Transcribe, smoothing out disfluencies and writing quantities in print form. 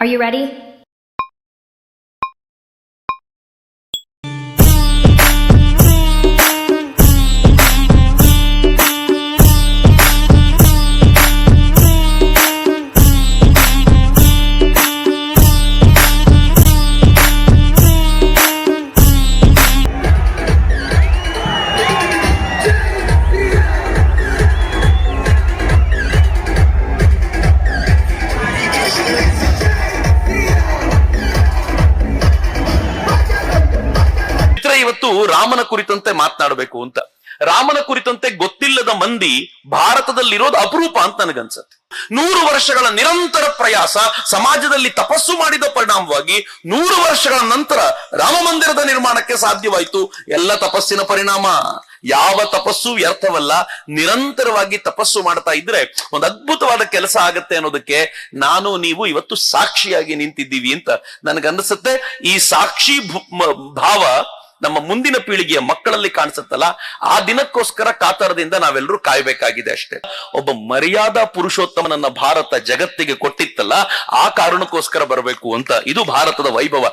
Are you ready? ಇವತ್ತು ರಾಮನ ಕುರಿತಂತೆ ಮಾತನಾಡಬೇಕು ಅಂತ. ರಾಮನ ಕುರಿತಂತೆ ಗೊತ್ತಿಲ್ಲದ ಮಂದಿ ಭಾರತದಲ್ಲಿರೋದು ಅಪರೂಪ ಅಂತ ನನಗನ್ಸತ್ತೆ. 100 ವರ್ಷಗಳ ನಿರಂತರ ಪ್ರಯಾಸ, ಸಮಾಜದಲ್ಲಿ ತಪಸ್ಸು ಮಾಡಿದ ಪರಿಣಾಮವಾಗಿ 100 ವರ್ಷಗಳ ನಂತರ ರಾಮ ಮಂದಿರದ ನಿರ್ಮಾಣಕ್ಕೆ ಸಾಧ್ಯವಾಯಿತು. ಎಲ್ಲ ತಪಸ್ಸಿನ ಪರಿಣಾಮ. ಯಾವ ತಪಸ್ಸು ವ್ಯರ್ಥವಲ್ಲ. ನಿರಂತರವಾಗಿ ತಪಸ್ಸು ಮಾಡ್ತಾ ಇದ್ರೆ ಒಂದು ಅದ್ಭುತವಾದ ಕೆಲಸ ಆಗತ್ತೆ ಅನ್ನೋದಕ್ಕೆ ನಾನು ನೀವು ಇವತ್ತು ಸಾಕ್ಷಿಯಾಗಿ ನಿಂತಿದ್ದೀವಿ ಅಂತ ನನಗನ್ನಿಸುತ್ತೆ. ಈ ಸಾಕ್ಷಿ ಭಾವ ನಮ್ಮ ಮುಂದಿನ ಪೀಳಿಗೆಯ ಮಕ್ಕಳಲ್ಲಿ ಕಾಣಿಸುತ್ತಲ್ಲ, ಆ ದಿನಕ್ಕೋಸ್ಕರ ಕಾತರದಿಂದ ನಾವೆಲ್ಲರೂ ಕಾಯ್ಬೇಕಾಗಿದೆ ಅಷ್ಟೇ. ಒಬ್ಬ ಮರ್ಯಾದಾ ಪುರುಷೋತ್ತಮನನ್ನ ಭಾರತ ಜಗತ್ತಿಗೆ ಕೊಟ್ಟಿತ್ತಲ್ಲ, ಆ ಕಾರಣಕ್ಕೋಸ್ಕರ ಬರಬೇಕು ಅಂತ. ಇದು ಭಾರತದ ವೈಭವ.